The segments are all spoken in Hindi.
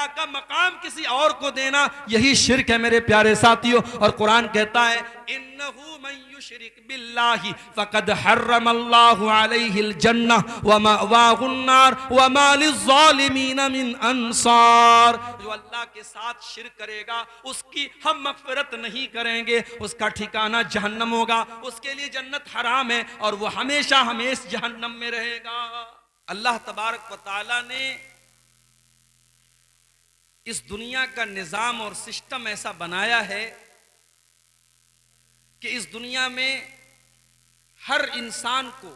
अल्लाह का मकाम किसी और को देना यही शिर्क है मेरे प्यारे साथियों। और कुरान कहता है इन्नहु मन युशरिक बिल्लाहि फकद हर्रमल्लाहु अलैहिल जन्नह व मअवाहुन नार व मा लिज़्ज़ालिमीन मिन अंसार। जो अल्लाह के साथ शिर्क करेगा उसकी हम मग़फ़िरत नहीं करेंगे, उसका ठिकाना जहन्नम होगा, उसके लिए जन्नत हराम है और वो हमेशा हमेशा जहन्नम में रहेगा। अल्लाह तबारक व तआला ने इस दुनिया का निजाम और सिस्टम ऐसा बनाया है कि इस दुनिया में हर इंसान को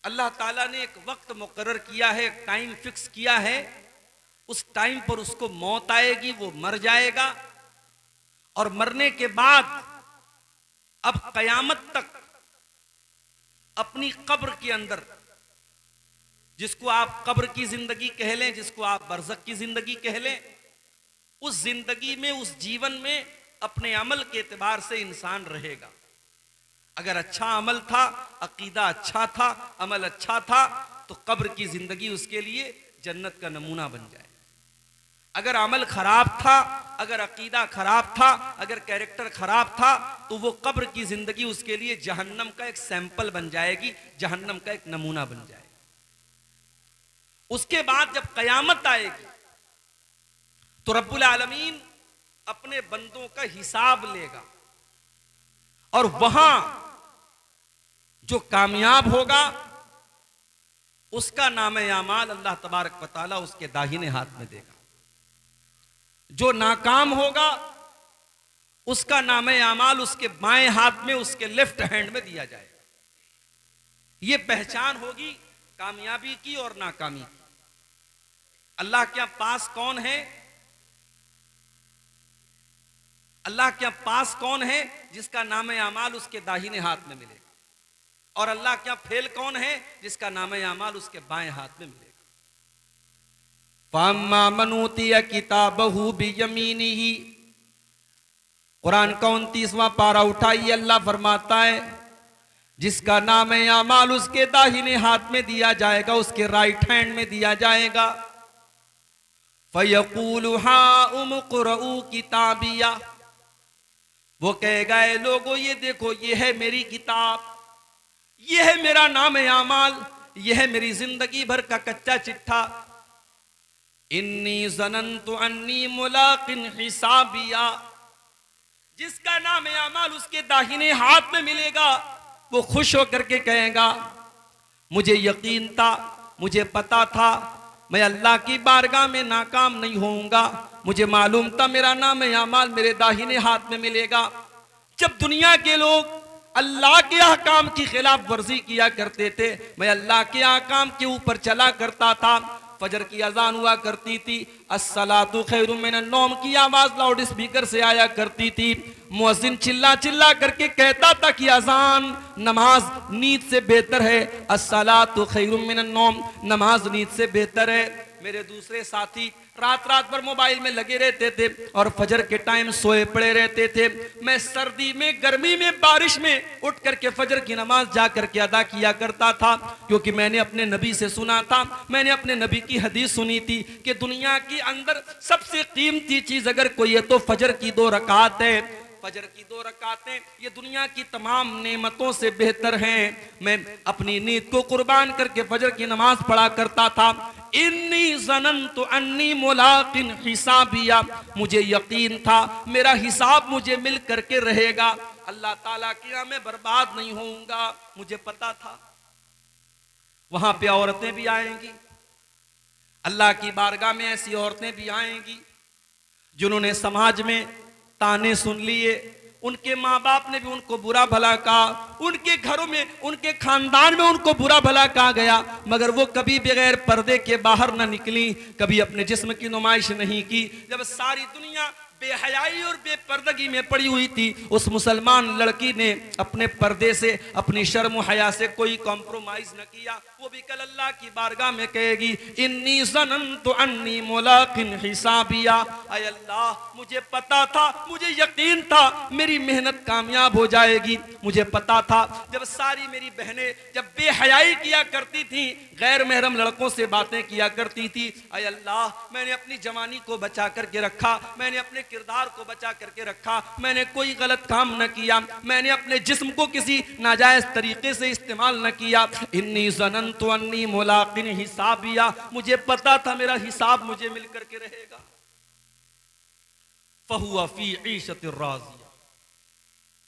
अल्लाह ताला ने एक वक्त मुकर्रर किया है, एक टाइम फिक्स किया है। उस टाइम पर उसको मौत आएगी, वो मर जाएगा और मरने के बाद अब कयामत तक अपनी कब्र के अंदर, जिसको आप कब्र की जिंदगी कह लें, जिसको आप बरज़ख की जिंदगी कह लें, उस जिंदगी में, उस जीवन में अपने अमल के एतबार से इंसान रहेगा। अगर अच्छा अमल था, अकीदा अच्छा था, अमल अच्छा था, तो कब्र की जिंदगी उसके लिए जन्नत का नमूना बन जाए। अगर अमल खराब था, अगर अकीदा खराब था, अगर कैरेक्टर खराब था, तो वो कब्र की जिंदगी उसके लिए जहन्नम का एक सैंपल बन जाएगी, जहन्नम का एक नमूना बन जाएगा। उसके बाद जब कयामत आएगी तो रब्बुल आलमीन अपने बंदों का हिसाब लेगा और वहां जो कामयाब होगा उसका नामे आमाल अल्लाह तबारक व तआला उसके दाहिने हाथ में देगा। जो नाकाम होगा उसका नामे आमाल उसके बाएं हाथ में, उसके लेफ्ट हैंड में दिया जाएगा। यह पहचान होगी कामयाबी की और नाकामी की। अल्लाह के पास कौन है? अल्लाह के पास कौन है जिसका नामे आमाल उसके दाहिने हाथ में मिलेगा, और अल्लाह क्या फेल कौन है जिसका नामे आमाल उसके बाएं हाथ में मिलेगा। फअम्मा मन ऊतिया किताबहु बियमीनिही, कुरान का 29वां पारा उठाइए, अल्लाह फरमाता है जिसका नामे आमाल उसके दाहिने हाथ में दिया जाएगा, उसके राइट हैंड में दिया जाएगा। फयक़ूलु हाउम क़ुरऊ किताबिया, वो कहेगा ए लोगो ये देखो, ये है मेरी किताब, ये है मेरा नामे आमाल, ये है मेरी जिंदगी भर का कच्चा चिट्ठा। इन्नी ज़नन्तु अन्नी मुलाक़िन हिसाबिया, जिसका नामे आमाल उसके दाहिने हाथ में मिलेगा वो खुश होकर के कहेगा मुझे यकीन था, मुझे पता था मैं अल्लाह की बारगाह में नाकाम नहीं होऊंगा, मुझे मालूम था मेरा नामे आमाल मेरे दाहिने हाथ में मिलेगा। जब दुनिया के लोग अल्लाह के अहकाम की खिलाफ वर्जी किया करते थे, मैं अल्लाह के अहकाम के ऊपर चला करता था। फजर की अजान हुआ करती थी, अस्सलातु खैरुम मिनन नौम की आवाज लाउड स्पीकर से आया करती थी। मुअज्जिन चिल्ला चिल्ला करके कहता था कि अजान नमाज नींद से बेहतर है, अस्सलातु खैरुम मिनन नौम नमाज नींद से बेहतर है। मेरे दूसरे साथी रात रात भर मोबाइल में लगे रहते थे और फजर के टाइम सोए पड़े रहते थे। मैं सर्दी में, गर्मी में, बारिश में उठ करके फजर की नमाज जा करके अदा किया करता था, क्योंकि मैंने अपने नबी से सुना था, मैंने अपने नबी की हदीस सुनी थी कि दुनिया के अंदर सबसे कीमती चीज अगर कोई है तो फजर की 2 रकात है। फजर की 2 रकातें ये दुनिया की तमाम नेमतों से बेहतर हैं। मैं अपनी नींद को कुर्बान करके फजर की नमाज पढ़ा करता था। इन्नी ज़नन्तु अन्नी मुलाक़िन हिसाबिया, मुझे यकीन था मेरा हिसाब मुझे मिल करके रहेगा, अल्लाह ताला के यहाँ मैं बर्बाद नहीं होऊंगा, मुझे पता था। वहां पे औरतें भी आएंगी, अल्लाह की बारगाह में ऐसी औरतें भी आएंगी जिन्होंने समाज में ताने सुन लिए, उनके माँ बाप ने भी उनको बुरा भला कहा, उनके घरों में, उनके खानदान में उनको बुरा भला कहा गया, मगर वो कभी बगैर पर्दे के बाहर न निकली, कभी अपने जिस्म की नुमाइश नहीं की। जब सारी दुनिया बेहयाई और बेपर्दगी में पड़ी हुई थी, उस मुसलमान लड़की ने अपने पर्दे से, अपनी शर्म हया से कोई कॉम्प्रोमाइज न किया। वो भी कल अल्लाह की बारगाह में कहेगी, इन्नी ज़ननतु अन्नी मुलाकिन हिसाबिया, ऐ अल्लाह मुझे पता था, मुझे यकीन था मेरी मेहनत कामयाब हो जाएगी। मुझे पता था जब सारी मेरी बहनें जब बेहयाई किया करती थी, गैर महरम लड़कों से बातें किया करती थी, ऐ अल्लाह मैंने अपनी जवानी को बचा करके रखा, मैंने अपने किरदार को बचा करके रखा, मैंने कोई गलत काम न किया, मैंने अपने जिस्म को किसी नाजायज तरीके से इस्तेमाल न किया। इन्नी ज़ननतु अन्नी मुलाकिन हिसाबिया, मुझे पता था मेरा हिसाब मुझे मिल करके रहेगा। फहुआ फी ईशतिर राज़िया,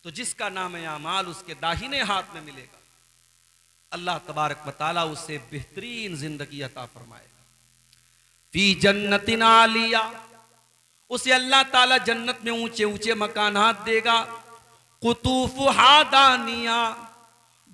तो जिसका नाम है अमाल उसके दाहिने हाथ में मिलेगा, अल्लाह तबारक व तआला उसे बेहतरीन जिंदगी अता फरमाएगा। फी जन्नतिन आलिया, उसे अल्लाह ताला जन्नत में ऊंचे ऊंचे मकानात देगा। कुतूफुहा दानिया,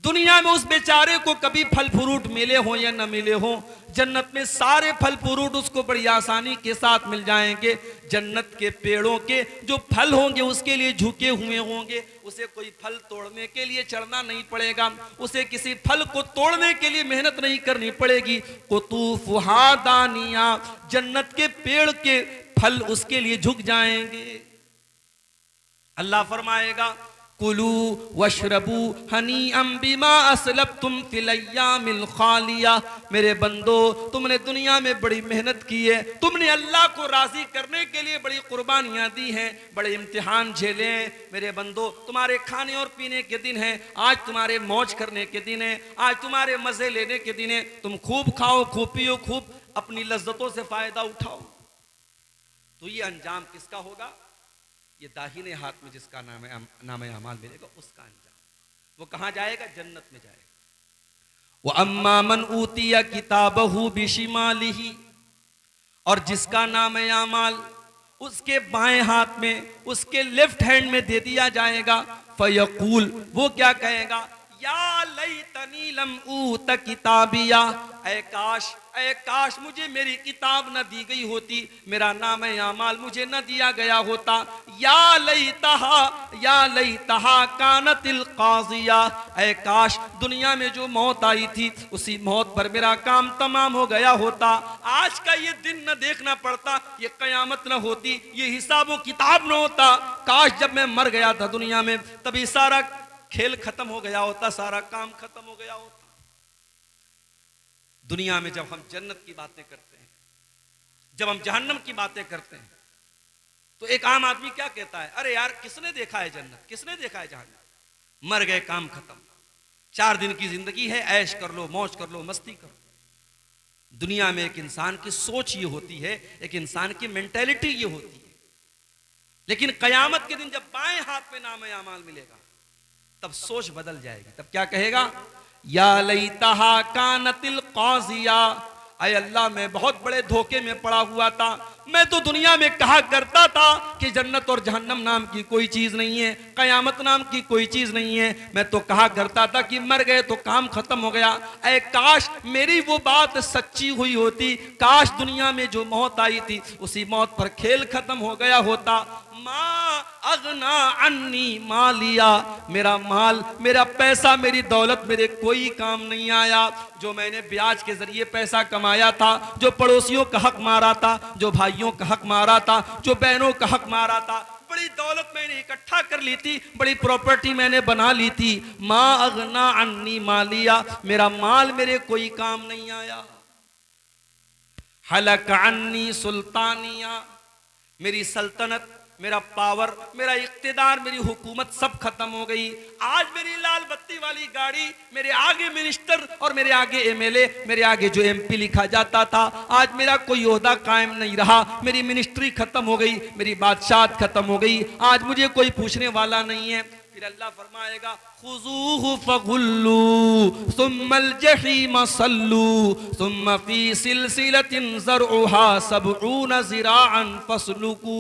दुनिया में उस बेचारे को कभी फल फ्रूट मिले हो या न मिले हो, जन्नत में सारे फल फ्रूट उसको बड़ी आसानी के साथ मिल जाएंगे। जन्नत के पेड़ों के जो फल होंगे उसके लिए झुके हुए होंगे, उसे कोई फल तोड़ने के लिए चढ़ना नहीं पड़ेगा, उसे किसी फल को तोड़ने के लिए मेहनत नहीं करनी पड़ेगी। कुतूफुहा दानिया, जन्नत के पेड़ के फल उसके लिए झुक जाएंगे। अल्लाह फरमाएगा, कुलू वशरबू हनीअम बिमा असलफ्तुम फिल अय्यामिल खालिया, मेरे बंदो तुमने दुनिया में बड़ी मेहनत की है, तुमने अल्लाह को राजी करने के लिए बड़ी कुर्बानियां दी हैं, बड़े इम्तिहान झेले हैं। मेरे बंदो तुम्हारे खाने और पीने के दिन है, आज तुम्हारे मौज करने के दिन है, आज तुम्हारे मजे लेने के दिन है, तुम खूब खाओ, खूब पियो, खूब अपनी लज्जतों से फायदा उठाओ। तो ये अंजाम किसका होगा? ये दाहिने हाथ में जिसका नाम अमाल मिलेगा उसका अंजाम, वो कहां जाएगा? जन्नत में जाएगा। वो अम्मा मन ऊतिया किताबहू बिशिमालिही, और जिसका नाम अमाल उसके बाएं हाथ में, उसके लेफ्ट हैंड में दे दिया जाएगा। फयकूल, वो क्या कहेगा? या लैतनी लम ऊत किताबिया, ऐ काश मुझे मेरी किताब न दी गई होती, मेरा नाम अमाल मुझे न दिया गया होता। या लैतहा कानतिल काज़िया, ऐ काश दुनिया में जो मौत आई थी उसी मौत पर मेरा काम तमाम हो गया होता, आज का ये दिन न देखना पड़ता, ये कयामत न होती, ये हिसाब किताब न होता। काश जब मैं मर गया था दुनिया में तभी सारा खेल खत्म हो गया होता, सारा काम खत्म हो गया होता। दुनिया में जब हम जन्नत की बातें करते हैं, जब हम जहन्नम की बातें करते हैं, तो एक आम आदमी क्या कहता है? अरे यार किसने देखा है जन्नत, किसने देखा है जहन्नम? मर गए, काम खत्म, 4 दिन की जिंदगी है, ऐश कर लो, मौज कर लो, मस्ती कर लो। दुनिया में एक इंसान की सोच ये होती है, एक इंसान की मेंटेलिटी ये होती है। लेकिन कयामत के दिन जब बाएं हाथ में नाम अमाल मिलेगा तब सोच बदल जाएगी। तब क्या कहेगा? या लैतहा कानतिल काज़िया, अय अल्लाह मैं बहुत बड़े धोखे में पड़ा हुआ था, मैं तो दुनिया में कहा करता था कि जन्नत और जहन्नम नाम की कोई चीज नहीं है, कयामत नाम की कोई चीज नहीं है, मैं तो कहा करता था कि मर गए तो काम खत्म हो गया। ऐ काश मेरी वो बात सच्ची हुई होती, काश दुनिया में जो मौत आई थी उसी मौत पर खेल खत्म हो गया होता। मा अगना अन्नी मालिया, मेरा माल, मेरा पैसा, मेरी दौलत मेरे कोई काम नहीं आया। जो मैंने ब्याज के जरिए पैसा कमाया था, जो पड़ोसियों का हक मारा था, जो भाइयों का हक मारा था, जो बहनों का हक मारा था, बड़ी दौलत मैंने इकट्ठा कर ली थी, बड़ी प्रॉपर्टी मैंने बना ली थी। मा अगना अन्नी मालिया, मेरा माल मेरे कोई काम नहीं आया। हलक अन्नी सुल्तानिया, मेरी सल्तनत, मेरा पावर, मेरा इख्तिदार, मेरी हुकूमत सब खत्म हो गई। आज मेरी लाल बत्ती वाली गाड़ी, मेरे आगे मिनिस्टर और मेरे आगे एमएलए, मेरे आगे जो एमपी लिखा जाता था, आज मेरा कोई ओहदा कायम नहीं रहा, मेरी मिनिस्ट्री खत्म हो गई, मेरी बादशाहत खत्म हो गई, आज मुझे कोई पूछने वाला नहीं है। फिर अल्लाह फरमाएगा, खुज़ूहु फगुल्लू सुम्मल जहीम सल्लू सुम्मा फी सिलसिलतिन ज़रउहा सबऊन ज़िराअन फस्लुकू।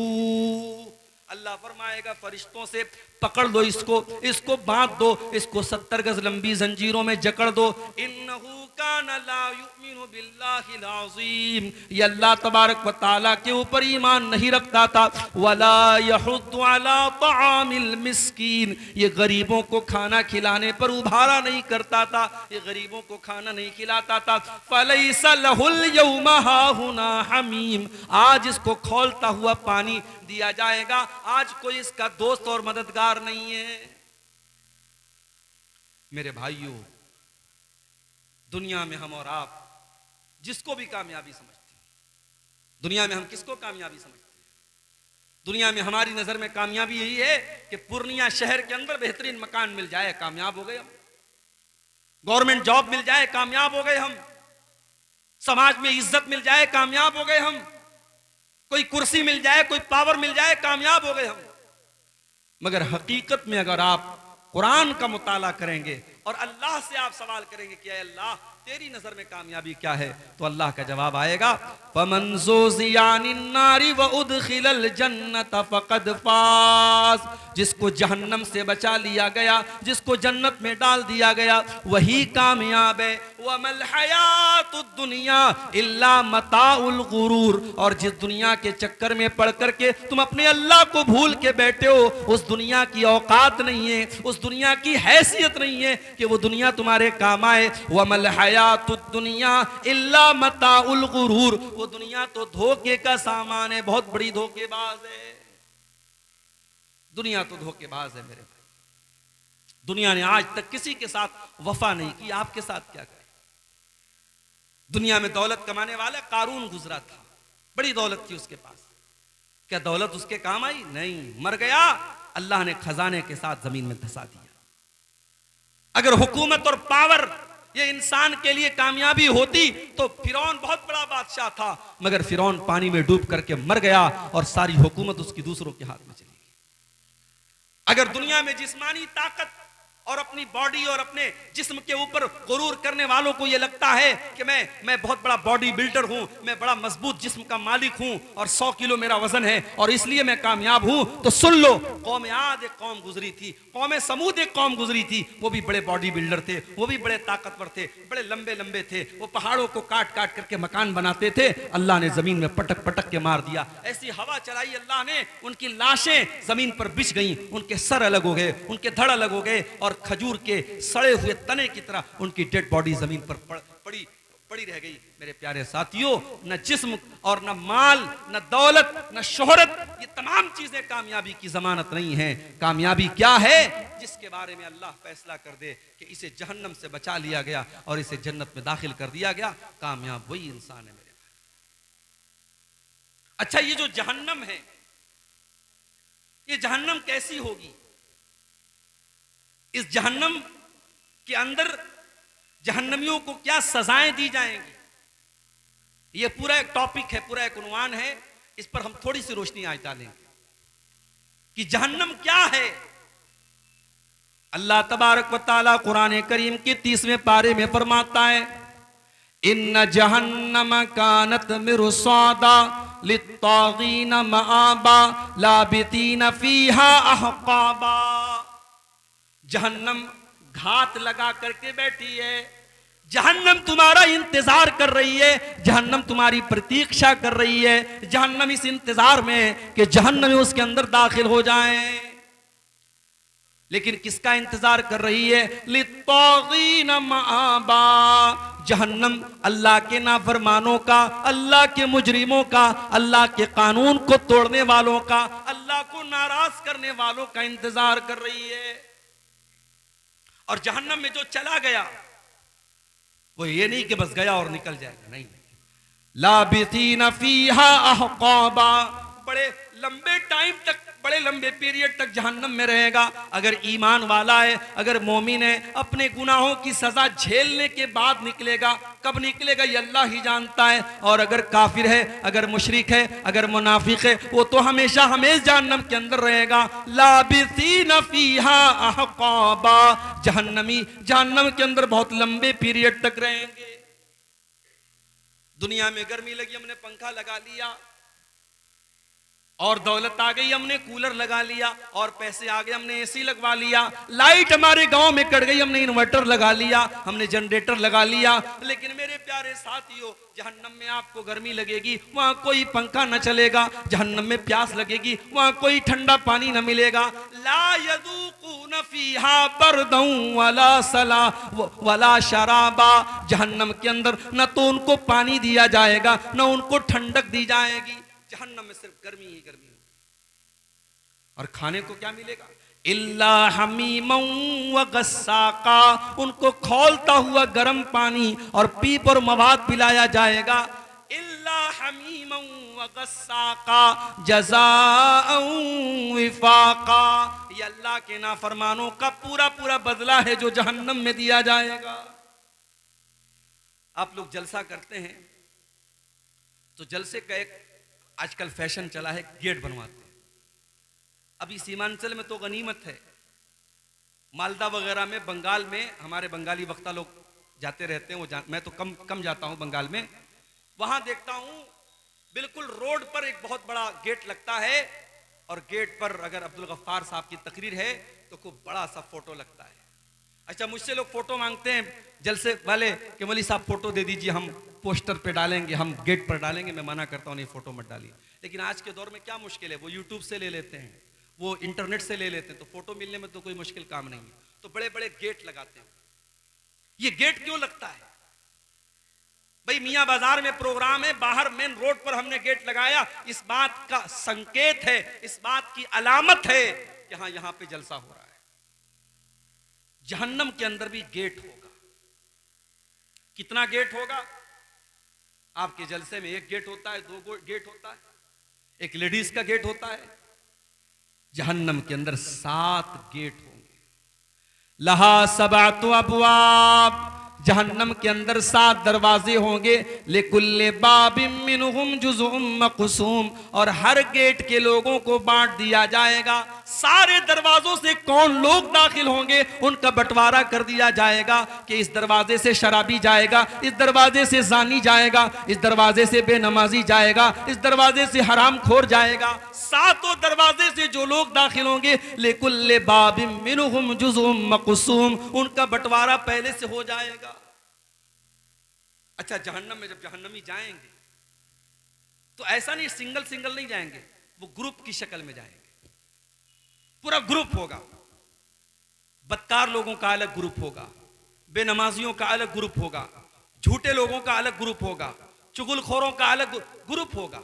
अल्लाह फरमाएगा फरिश्तों से पकड़ लो इसको, इसको बांध दो, इसको 70 गज लंबी जंजीरों में जकड़ दो। इन्नहु काना ला युमिनु बिल्लाहिल अज़ीम, ये अल्लाह तबारक व तआला के ऊपर ईमान नहीं रखता था। वला यहुद्दु अला तआमिल मिस्कीन, ये गरीबों को खाना खिलाने पर उभारा नहीं करता था, ये गरीबों को खाना नहीं खिलाता था। फलैसा लहुल यौमा हाहुना हमीम, आज इसको खौलता हुआ पानी दिया जाएगा, आज कोई इसका दोस्त और मददगार नहीं है। मेरे भाइयों, दुनिया में हम और आप जिसको भी कामयाबी समझते हैं, दुनिया में हम किसको कामयाबी समझते हैं? दुनिया में हमारी नजर में कामयाबी यही है कि पूर्णिया शहर के अंदर बेहतरीन मकान मिल जाए, कामयाब हो गए हम। गवर्नमेंट जॉब मिल जाए, कामयाब हो गए हम। समाज में इज्जत मिल जाए, कामयाब हो गए हम। कोई कुर्सी मिल जाए, कोई पावर मिल जाए, कामयाब हो गए हम। मगर हकीकत में अगर आप कुरान का मुताला करेंगे और अल्लाह से आप सवाल करेंगे कि अल्लाह तेरी नजर में कामयाबी क्या है, तो अल्लाह का जवाब आएगा, फमन ज़ुज़िया अनिन नारी व उदखिलल जन्नत फ़क़द फ़ाज़, जिसको जहन्नम से बचा लिया गया, जिसको जन्नत में डाल दिया गया, वही कामयाब है। वमल हयातुद दुनिया इल्ला मताउल गुरूर, और जिस दुनिया के चक्कर में पड़ करके तुम अपने अल्लाह को भूल के बैठे हो, उस दुनिया की औकात नहीं है, उस दुनिया की हैसियत नहीं है कि वो दुनिया तुम्हारे काम आए। वमल हयातुद दुनिया इल्ला मताउल गुरूर, वो दुनिया तो धोखे का सामान है, बहुत बड़ी धोखेबाज है। दुनिया तो धोखेबाज है मेरे भाई। दुनिया ने आज तक किसी के साथ वफा नहीं की, आपके साथ क्या करे? दुनिया में दौलत कमाने वाला कारून गुजरा था, बड़ी दौलत थी उसके पास, क्या दौलत उसके काम आई? नहीं, मर गया, अल्लाह ने खजाने के साथ जमीन में धंसा दिया। अगर हुकूमत और पावर ये इंसान के लिए कामयाबी होती तो फिरौन बहुत बड़ा बादशाह था, मगर फिरौन पानी में डूब करके मर गया और सारी हुकूमत उसकी दूसरों के हाथ में चली गई। अगर दुनिया में जिस्मानी ताकत और अपनी बॉडी और अपने जिस्म के ऊपर गुरूर करने वालों को यह लगता है कि मैं बहुत बड़ा बॉडी बिल्डर हूं, मैं बड़ा मजबूत जिस्म का मालिक हूं और 100 किलो मेरा वजन है और इसलिए मैं कामयाब हूं, तो सुन लो, कौम आद एक कौम गुजरी थी, कौम समूद एक कौम गुजरी थी, वो भी बड़े बॉडी बिल्डर थे, वो भी बड़े ताकतवर थे, बड़े लंबे लंबे थे, वो पहाड़ों को काट काट करके मकान बनाते थे, अल्लाह ने जमीन में पटक पटक के मार दिया, ऐसी हवा चलाई अल्लाह ने, उनकी लाशें जमीन पर बिछ गई, उनके सर अलग हो गए, उनके धड़ अलग हो गए और खजूर के सड़े हुए तने की तरह उनकी डेड बॉडी जमीन पर पड़ी रह गई। मेरे प्यारे साथियों, न जिस्म और न माल, न दौलत, न शोहरत, ये तमाम चीजें कामयाबी की जमानत नहीं है। कामयाबी क्या है? जिसके बारे में अल्लाह फैसला कर दे कि इसे जहन्नम से बचा लिया गया और इसे जन्नत में दाखिल कर दिया गया, कामयाब वही इंसान है मेरे भाई। अच्छा, ये जो जहन्नम है, ये जहन्नम कैसी होगी? इस जहन्नम के अंदर जहन्नमियों को क्या सजाएं दी जाएंगी? यह पूरा एक टॉपिक है, पूरा एक उन्वान है, इस पर हम थोड़ी सी रोशनी आज डालेंगे कि जहन्नम क्या है। अल्लाह तबारक व तआला कुरान करीम के 30वें पारे में फरमाता है, इन्न जहन्नम कानत मिरसादा लित्तागीन मआबा लाबितीन फीहा अहकाबा। जहन्नम घात लगा करके बैठी है, जहन्नम तुम्हारा इंतजार कर रही है, जहन्नम तुम्हारी प्रतीक्षा कर रही है, जहन्नम इस इंतजार में कि जहन्नम उसके अंदर दाखिल हो जाएं। लेकिन किसका इंतजार कर रही है? लित्तागीन मआबा, जहन्नम अल्लाह के नाफरमानों का, अल्लाह के मुजरिमों का, अल्लाह के कानून को तोड़ने वालों का, अल्लाह को नाराज करने वालों का इंतजार कर रही है। और जहन्नम में जो चला गया वो ये नहीं कि बस गया और निकल जाएगा, नहीं, लाबितीन फीहा अहकाबा, बड़े लंबे टाइम तक, बड़े लंबे पीरियड तक जहन्नम में रहेगा। अगर ईमान वाला है, अगर मोमिन है, अपने गुनाहों की सजा झेलने के बाद निकलेगा, कब निकलेगा ये अल्लाह ही जानता है। और अगर काफिर है, अगर मुशरिक है, अगर मुनाफिक है, वो तो हमेशा हमेशा जहन्नम के अंदर रहेगा। लाबिसीन फीहा अहकाबा, जहन्नमी जहन्नम के अंदर बहुत लंबे पीरियड तक रहेंगे। दुनिया में गर्मी लगी, हमने पंखा लगा लिया, और दौलत आ गई, हमने कूलर लगा लिया, और पैसे आ गए, हमने एसी लगवा लिया, लाइट हमारे गांव में कट गई, हमने इन्वर्टर लगा लिया, हमने जनरेटर लगा लिया। लेकिन मेरे प्यारे साथियों, जहन्नम में आपको गर्मी लगेगी, वहां कोई पंखा न चलेगा। जहन्नम में प्यास लगेगी, वहां कोई ठंडा पानी न मिलेगा। ला यदूकुन फीहा बरदन वला सला वला शराबा। जहन्नम के अंदर न तो उनको पानी दिया जाएगा, न उनको ठंडक दी जाएगी। जहन्नम में सिर्फ गर्मी ही गर्मी होगी। और खाने को क्या मिलेगा? इल्ला हमीमन व गस्साका। उनको खौलता हुआ गर्म पानी और पीप और मवाद पिलाया जाएगा। इल्ला हमीमन व गस्साका जज़ाअन विफाका। ये अल्लाह के नाफरमानों का पूरा पूरा बदला है जो जहन्नम में दिया जाएगा। आप लोग जलसा करते हैं तो जलसे का एक आजकल फैशन चला है, गेट बनवाते हैं। अभी सीमांचल में तो गनीमत है, मालदा वगैरह में, बंगाल में हमारे बंगाली वक्ता लोग जाते रहते हैं, मैं तो कम जाता हूं बंगाल में। वहां देखता हूं बिल्कुल रोड पर एक बहुत बड़ा गेट लगता है, और गेट पर अगर अब्दुल गफ्फार साहब की तकरीर है तो खूब बड़ा सा फोटो लगता है। अच्छा, मुझसे लोग फोटो मांगते हैं जलसे वाले कि मौलवी साहब फोटो दे दीजिए, हम पोस्टर पे डालेंगे, हम गेट पर डालेंगे। मैं मना करता हूँ, नहीं फोटो मत डालिए। लेकिन आज के दौर में क्या मुश्किल है, वो यूट्यूब से ले लेते हैं, वो इंटरनेट से ले लेते हैं, तो फोटो मिलने में तो कोई मुश्किल काम नहीं है। तो बड़े बड़े गेट लगाते हैं। ये गेट क्यों लगता है भाई? मियाँ बाजार में प्रोग्राम है, बाहर मेन रोड पर हमने गेट लगाया, इस बात का संकेत है, इस बात की अलामत है कि हाँ यहां पे जलसा हो रहा है। जहन्नम के अंदर भी गेट होगा। कितना गेट होगा? आपके जलसे में एक गेट होता है, दो गेट होता है, एक लेडीज का गेट होता है। जहन्नम के अंदर 7 गेट होंगे। लहा सबातु अबवाब। जहन्नम के अंदर 7 दरवाजे होंगे। लिकुल्ले बाबिम मिनहुम जुज़उम मक़सूम। और हर गेट के लोगों को बांट दिया जाएगा। सारे दरवाजों से कौन लोग दाखिल होंगे उनका बंटवारा कर दिया जाएगा कि इस दरवाजे से शराबी जाएगा, इस दरवाजे से जानी जाएगा, इस दरवाजे से बेनमाजी जाएगा, इस दरवाजे से हरामखोर जाएगा। 7 दरवाजे से जो लोग दाखिल होंगे, लिकुल्ले बाबिम मिनहुम जुज़उम मक़सूम, उनका बंटवारा पहले से हो जाएगा। अच्छा, जहन्नम में जब जहन्नमी जाएंगे तो ऐसा नहीं सिंगल सिंगल नहीं जाएंगे, वो ग्रुप की शक्ल में जाएंगे। पूरा ग्रुप होगा। बदकार लोगों का अलग ग्रुप होगा, बेनमाजियों का अलग ग्रुप होगा, झूठे लोगों का अलग ग्रुप होगा, चुगलखोरों का अलग ग्रुप होगा।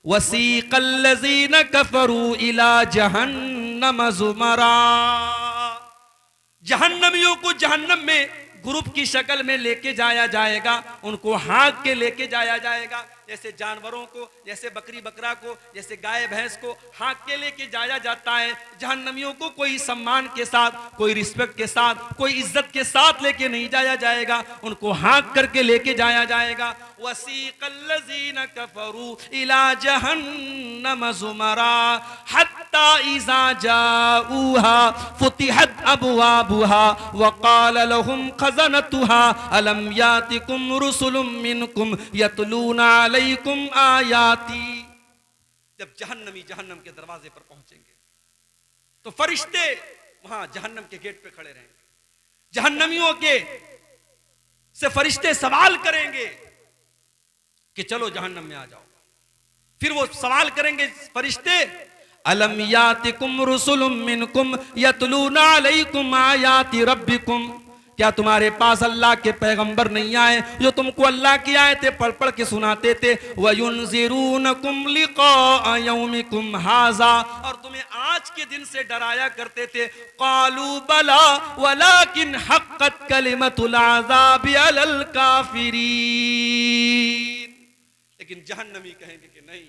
वसीक़ल्लज़ीन कफ़रू इला जहन्नम ज़ुमरा। जहन्नमियों को जहन्नम में ग्रुप की शक्ल में लेके जाया जाएगा, उनको हाँक के लेके जाया जाएगा। जैसे जानवरों को, जैसे बकरी बकरा को, जैसे गाय भैंस को हाँक के लेके जाया जाता है, जहन्नमियों को कोई सम्मान के साथ, कोई रिस्पेक्ट के साथ, कोई इज्जत के साथ लेके नहीं जाया जाएगा, उनको हाँक करके लेके जाया जाएगा। वसीक़ल्लज़ीन कफ़रू इला जहन्नम ज़ुमरा हत्ता इज़ा जाऊहा फुतिहत अबवाबुहा वक़ाल लहुम ख़ज़नतुहा अलम यातिकुम रुसुलुम मिनकुम यतलूना अलैकुम आयाती। जब जहन्नमी जहन्नम के दरवाजे पर पहुंचेंगे तो फरिश्ते वहां जहन्नम के गेट पे खड़े रहेंगे। जहन्नमियों के से फरिश्ते सवाल करेंगे कि चलो जहन्नम में आ जाओ। फिर वो सवाल करेंगे फरिश्ते, अलम यातिकुम रुसुलुम मिनकुम यतलूना अलैकुम आयाति रब्बिकुम। क्या तुम्हारे पास अल्लाह के पैगंबर नहीं आए जो तुमको अल्लाह की आयतें पढ़ पढ़ के सुनाते थे? वयुनज़िरूनकुम लिक़ा यौमिकुम हाज़ा। और तुम्हें आज के दिन से डराया करते थे। क़ालू बला वलाकिन हक़्क़त कलिमतुल अज़ाबि अलल काफ़िरीन। लेकिन जहन्नमी कहेंगे कि नहीं,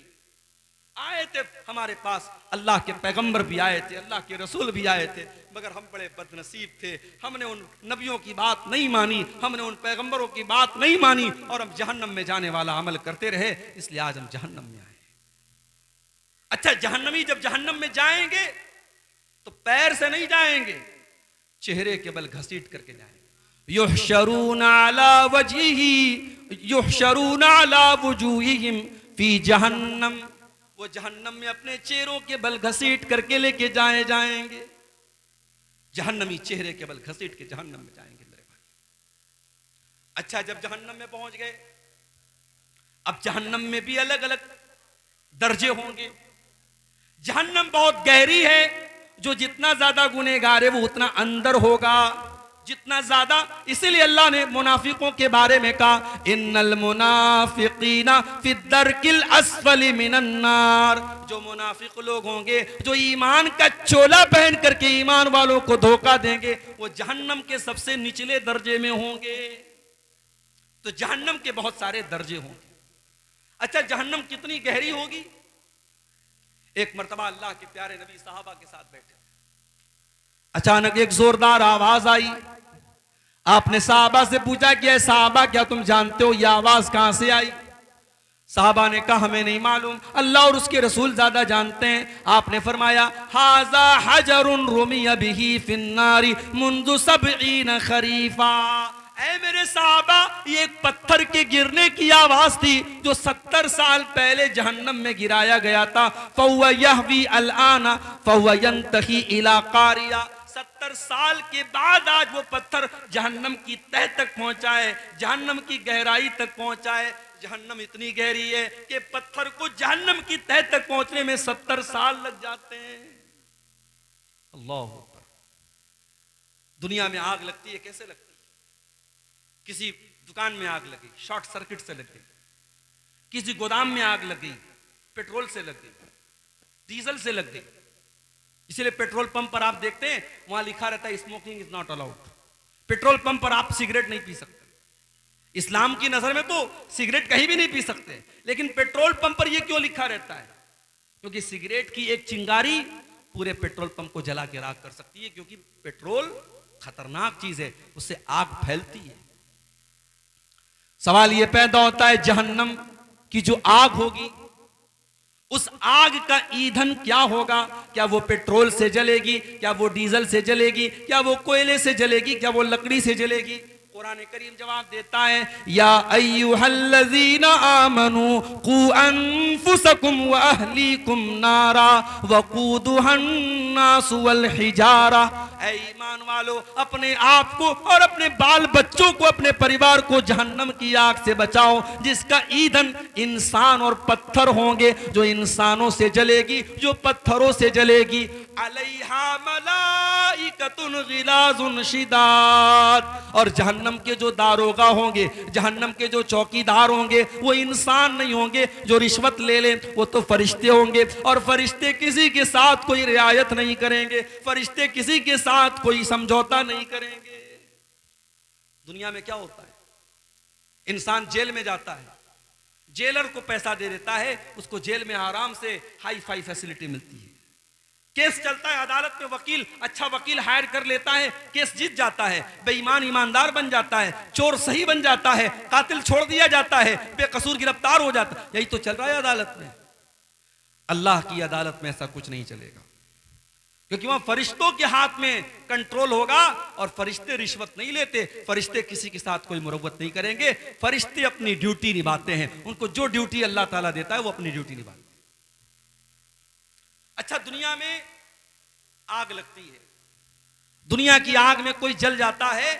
आए थे हमारे पास, अल्लाह के पैगंबर भी आए थे, अल्लाह के रसूल भी आए थे, मगर हम बड़े बदनसीब थे, हमने उन नबियों की बात नहीं मानी, हमने उन पैगंबरों की बात नहीं मानी, और हम जहन्नम में जाने वाला अमल करते रहे, इसलिए आज हम जहन्नम में आए। अच्छा, जहन्नमी जब जहन्नम में जाएंगे तो पैर से नहीं जाएंगे, चेहरे के बल घसीट करके जाएंगे। युहशरूना अला वजहिही युहशरूना अला वुजूहिहिम फी जहन्नम। वो वो जहन्नम में अपने चेहरों के बल घसीट करके लेके जाएंगे। जहन्नमी चेहरे के बल घसीट के जहन्नम में जाएंगे मेरे भाई। अच्छा, जब जहन्नम में पहुंच गए, अब जहन्नम में भी अलग अलग दर्जे होंगे। जहन्नम बहुत गहरी है, जो जितना ज्यादा गुनहगार है वो उतना अंदर होगा, जितना ज्यादा। इसीलिए अल्लाह ने मुनाफिकों के बारे में कहा, इन्नल मुनाफिकीना फी दरकिल अस्फली मिनन नार। जो मुनाफिक लोग होंगे, जो ईमान का चोला पहन करके ईमान वालों को धोखा देंगे, वो जहन्नम के सबसे निचले दर्जे में होंगे। तो जहन्नम के बहुत सारे दर्जे होंगे। अच्छा, जहन्नम कितनी गहरी होगी? एक मर्तबा अल्लाह के प्यारे नबी साहबा के साथ बैठे, अचानक एक जोरदार आवाज आई। आपने साहबा से पूछा कि ऐ साहबा, क्या तुम जानते हो यह आवाज कहां से आई? साहबा ने कहा, हमें नहीं मालूम, अल्लाह और उसके रसूल ज्यादा जानते हैं। आपने फरमाया, हाजा हजरुन रुमिया बिही फिन्नारी मुंदु सबईन खरीफा। ऐ मेरे साहबा, ये एक पत्थर के गिरने की आवाज थी जो 70 साल पहले जहन्नम में गिराया गया था। फहुवा यहवी अलआना फहुवा यंतही इला कारिया। 70 साल के बाद आज वो पत्थर जहन्नम की तह तक पहुंचा है, जहन्नम की गहराई तक पहुंचा है। जहन्नम इतनी गहरी है कि पत्थर को जहन्नम की तह तक पहुंचने में 70 साल लग जाते हैं। अल्लाह अकबर। दुनिया में आग लगती है, कैसे लगती है? किसी दुकान में आग लगी, शॉर्ट सर्किट से लग गई। किसी गोदाम में आग लग गई, पेट्रोल से लग गई, डीजल से लग गई। इसलिए पेट्रोल पंप पर आप देखते हैं, वहां लिखा रहता है smoking is not allowed. Petrol pump पर आप सिगरेट नहीं पी सकते। इस्लाम की नजर में तो सिगरेट कहीं भी नहीं पी सकते, लेकिन पेट्रोल पंप पर यह क्यों लिखा रहता है? क्योंकि सिगरेट की एक चिंगारी पूरे पेट्रोल पंप को जला के राख कर सकती है, क्योंकि पेट्रोल खतरनाक चीज है, उससे आग फैलती है। सवाल यह पैदा होता है, जहन्नम की जो आग होगी, उस आग का ईंधन क्या होगा? क्या वो पेट्रोल से जलेगी? क्या वो डीजल से जलेगी? क्या वो कोयले से जलेगी? क्या वो लकड़ी से जलेगी? कुरान करीम जवाब देता है, या अय्युहल्लज़ीना आमनू कू अनफुसकुम व अहलीकुम नारा वक़ूदुहन नासु वल हिजारा। ऐ ईमान वालो, अपने आप को और अपने बाल बच्चों को, अपने परिवार को जहन्नम की आग से बचाओ, जिसका ईंधन इंसान और पत्थर होंगे। जो इंसानों से जलेगी, जो पत्थरों से जलेगी। अलैहा मलाइकतुन गिलाजुन शिदाद। और जहन्नम के जो दारोगा होंगे, जहन्नम के जो चौकीदार होंगे, वो इंसान नहीं होंगे जो रिश्वत ले लें, वो तो फरिश्ते होंगे। और फरिश्ते किसी के साथ कोई रियायत नहीं करेंगे, फरिश्ते किसी के साथ कोई समझौता नहीं करेंगे। दुनिया में क्या होता है? इंसान जेल में जाता है, जेलर को पैसा दे देता है, उसको जेल में आराम से हाई फाई फैसिलिटी मिलती है। केस चलता है अदालत में, वकील अच्छा वकील हायर कर लेता है, केस जीत जाता है, बेईमान ईमानदार बन जाता है, चोर सही बन जाता है, कातिल छोड़ दिया जाता है, बेकसूर गिरफ्तार हो जाता है। यही तो चल रहा है अदालत में। अल्लाह की अदालत में ऐसा कुछ नहीं चलेगा, क्योंकि वहां फरिश्तों के हाथ में कंट्रोल होगा और फरिश्ते रिश्वत नहीं लेते, फरिश्ते किसी के साथ कोई मुरव्वत नहीं करेंगे। फरिश्ते अपनी ड्यूटी निभाते हैं, उनको जो ड्यूटी अल्लाह ताला देता है वो अपनी ड्यूटी निभाते हैं। अच्छा, दुनिया में आग लगती है, दुनिया की आग में कोई जल जाता है,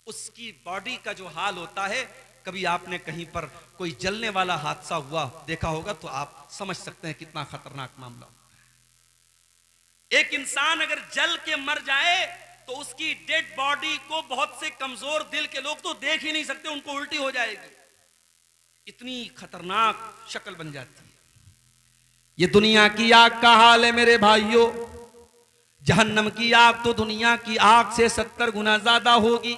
उसकी बॉडी का जो हाल होता है, कभी आपने कहीं पर कोई जलने वाला हादसा हुआ देखा होगा तो आप समझ सकते हैं कितना खतरनाक मामला होता है। एक इंसान अगर जल के मर जाए तो उसकी डेड बॉडी को बहुत से कमजोर दिल के लोग तो देख ही नहीं सकते, उनको उल्टी हो जाएगी, इतनी खतरनाक शक्ल बन जाती है। ये दुनिया की आग का हाल है मेरे भाइयों। जहन्नम की आग तो दुनिया की आग से 70 गुना ज्यादा होगी।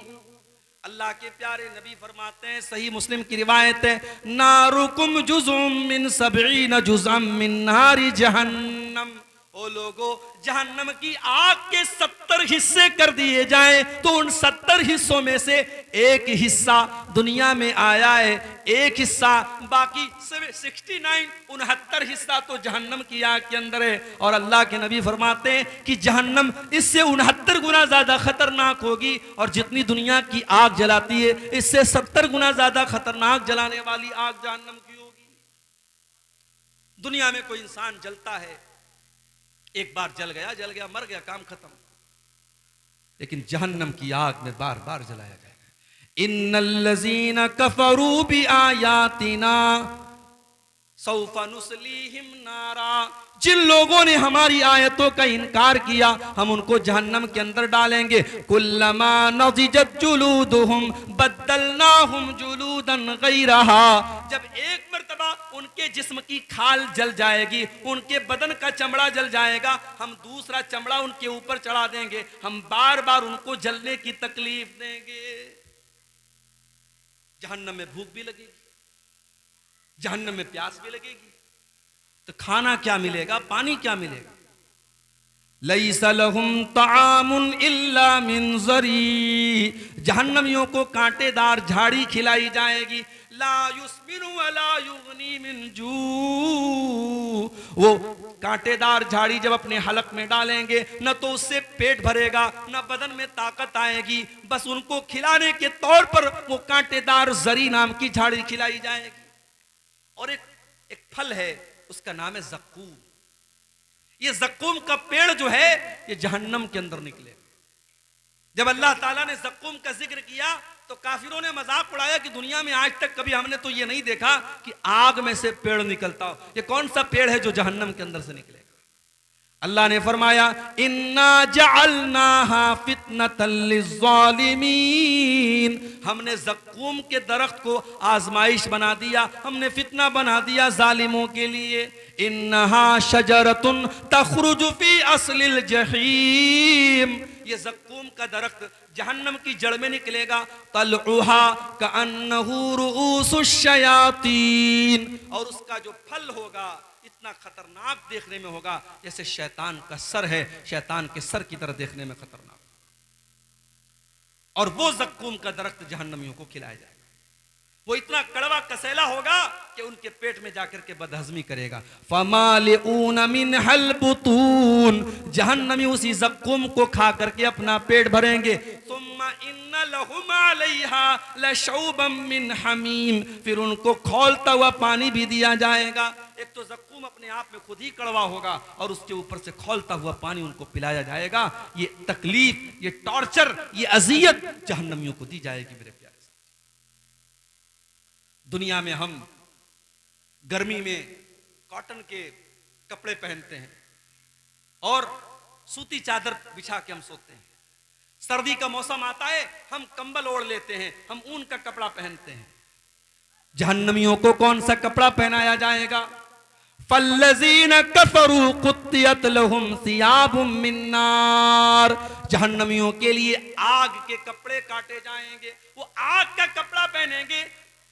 अल्लाह के प्यारे नबी फरमाते हैं, सही मुस्लिम की रिवायत है, नारुकुम जुज़ुम मिन सबईन जुज़अम मिन नारी जहन्नम। ओ लोगो, जहन्नम की आग के 70 हिस्से कर दिए जाएं तो उन 70 हिस्सों में से एक हिस्सा दुनिया में आया है, एक हिस्सा बाकी 69 हिस्सा तो जहन्नम की आग के अंदर है। और अल्लाह के नबी फरमाते हैं कि जहन्नम इससे 69 गुना ज्यादा खतरनाक होगी, और जितनी दुनिया की आग जलाती है इससे 70 गुना ज्यादा खतरनाक जलाने वाली आग जहन्नम की होगी। दुनिया में कोई इंसान जलता है, एक बार जल गया मर गया, काम खत्म। लेकिन जहन्नम की आग में बार बार जलाया जाएगा। इन्नल्लज़ीना कफरू बि आयातिना सौफा नुस्लीहिम नारा, जिन लोगों ने हमारी आयतों का इनकार किया हम उनको जहन्नम के अंदर डालेंगे। कुल्लमा नज़िजत जुलूदुहुम बद्दलनाहुम जुलूदन गैरहा, जब एक मर्तबा उनके जिस्म की खाल जल जाएगी, उनके बदन का चमड़ा जल जाएगा, हम दूसरा चमड़ा उनके ऊपर चढ़ा देंगे, हम बार बार उनको जलने की तकलीफ देंगे। जहन्नम में भूख भी लगेगी, जहन्नम में प्यास भी लगेगी, तो खाना क्या मिलेगा, पानी क्या मिलेगा। लैसा लहुम तामुन इल्ला मिन ज़री, जहन्नमियों को कांटेदार झाड़ी खिलाई जाएगी। ला युस्मिनु वला युगनी मिन जू, वो कांटेदार झाड़ी जब अपने हलक में डालेंगे न तो उससे पेट भरेगा न बदन में ताकत आएगी, बस उनको खिलाने के तौर पर वो कांटेदार जरी नाम की झाड़ी खिलाई जाएगी। और एक फल है, उसका नाम है ज़क्कूम। ये ज़क्कूम का पेड़ जो है ये जहन्नम के अंदर निकले। जब अल्लाह ताला ने ज़क्कूम का जिक्र किया तो काफिरों ने मजाक उड़ाया कि दुनिया में आज तक कभी हमने तो ये नहीं देखा कि आग में से पेड़ निकलता हो, ये कौन सा पेड़ है जो जहन्नम के अंदर से निकलेगा। अल्लाह ने फरमाया इन्ना जअलनाहा फितनतल लिज़्ज़ालिमीन, हमने ज़क्कूम के दरख्त को आजमाइश बना दिया, हमने फितना बना दिया जालिमों के लिए। इन्नहा शजरतुन तखरुजु फी अस्लिल जहीम, ये ज़क्कूम का दरख्त जहन्नम की जड़ में निकलेगा। तलउहा कअन्नहु रुऊसुश शयातीन, और उसका जो फल होगा इतना खतरनाक देखने में होगा जैसे शैतान का सर है, शैतान के सर की तरह देखने में खतरनाक। और वो ज़क्कूम का दरख्त जहन्नमियों को खिलाया जाएगा। वो इतना कड़वा कसैला होगा कि उनके पेट में जाकर के बदहजमी करेगा। फमालिऊन मिनहल बुतून, जहन्नमी उसी ज़क्कूम को खा करके अपना पेट भरेंगे। सुम्मा इन्ना लहुम अलैहा लशौबम मिन हमीम, फिर उनको खौलता हुआ पानी भी दिया जाएगा। एक तो ज़क्कूम अपने आप में खुद ही कड़वा होगा और उसके ऊपर से खौलता हुआ पानी उनको पिलाया जाएगा। ये तकलीफ, ये टॉर्चर, ये अजियत जहन्नमियों को दी जाएगी। मेरे प्यारे, दुनिया में हम गर्मी में कॉटन के कपड़े पहनते हैं और सूती चादर बिछा के हम सोते हैं। सर्दी का मौसम आता है हम कंबल ओढ़ लेते हैं, हम ऊन का कपड़ा पहनते हैं। जहन्नमियों को कौन सा कपड़ा पहनाया जाएगा। फल्लज़ीना कफरू कुत्तियत लहुम सियाबुम मिन नार, जहन्नमियों के लिए आग के कपड़े काटे जाएंगे, वो आग का कपड़ा पहनेंगे।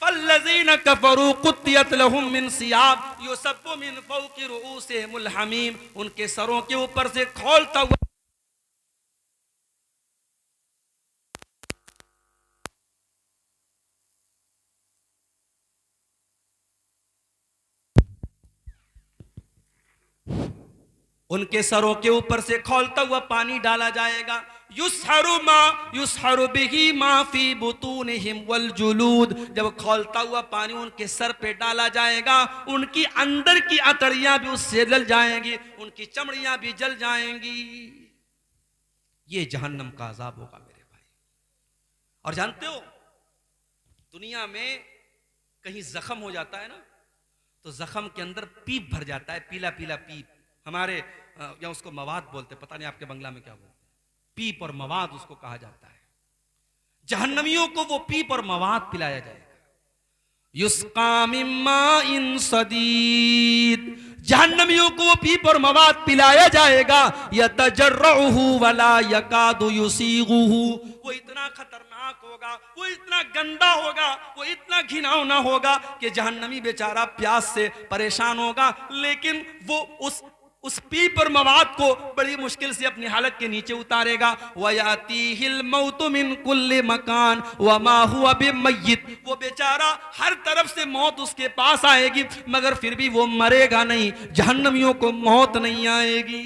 फल्लज़ीना कफरू कुत्तियत लहुम मिन सियाब युसब्बु मिन फौक़ि रुऊसिहिमुल हमीम, उनके सरों के ऊपर से खौलता हुआ उनके सरों के ऊपर से खौलता हुआ पानी डाला जाएगा। युसहरु बिही मा फी बुतूनिहिम वल जुलूद, जब खौलता हुआ पानी उनके सर पे डाला जाएगा उनकी अंदर की अतड़ियां भी उससे जल जाएंगी, उनकी चमड़ियां भी जल जाएंगी। ये जहन्नम का अजाब होगा मेरे भाई। और जानते हो दुनिया में कहीं जख्म हो जाता है ना तो जख्म के अंदर पीप भर जाता है, पीला पीला पीप। हमारे या उसको मवाद बोलते, पता नहीं आपके बंगला में क्या बोलते, पीप और मवाद उसको कहा जाता है। जहन्नमियों को वो पीप और मवाद पिलाया जाएगा। युस्का मिन माइन सदीद, जहन्नमियों को वो पीप और मवाद पिलाया जाएगा। यतजर्रुहु वला यकादु युसीगुहु, वो इतना खतरनाक होगा, वो इतना गंदा होगा, वो इतना घिनौना होगा कि जहन्नमी बेचारा प्यास से परेशान होगा, लेकिन वो उस पीप और मवाद को बड़ी मुश्किल से अपनी हालत के नीचे उतारेगा। वयातीहिल मौतु मिन कुल्ली मकान वमा हुवा बिमय्यित, वो बेचारा हर तरफ से मौत उसके पास आएगी मगर फिर भी वो मरेगा नहीं। जहन्नमियों को मौत नहीं आएगी,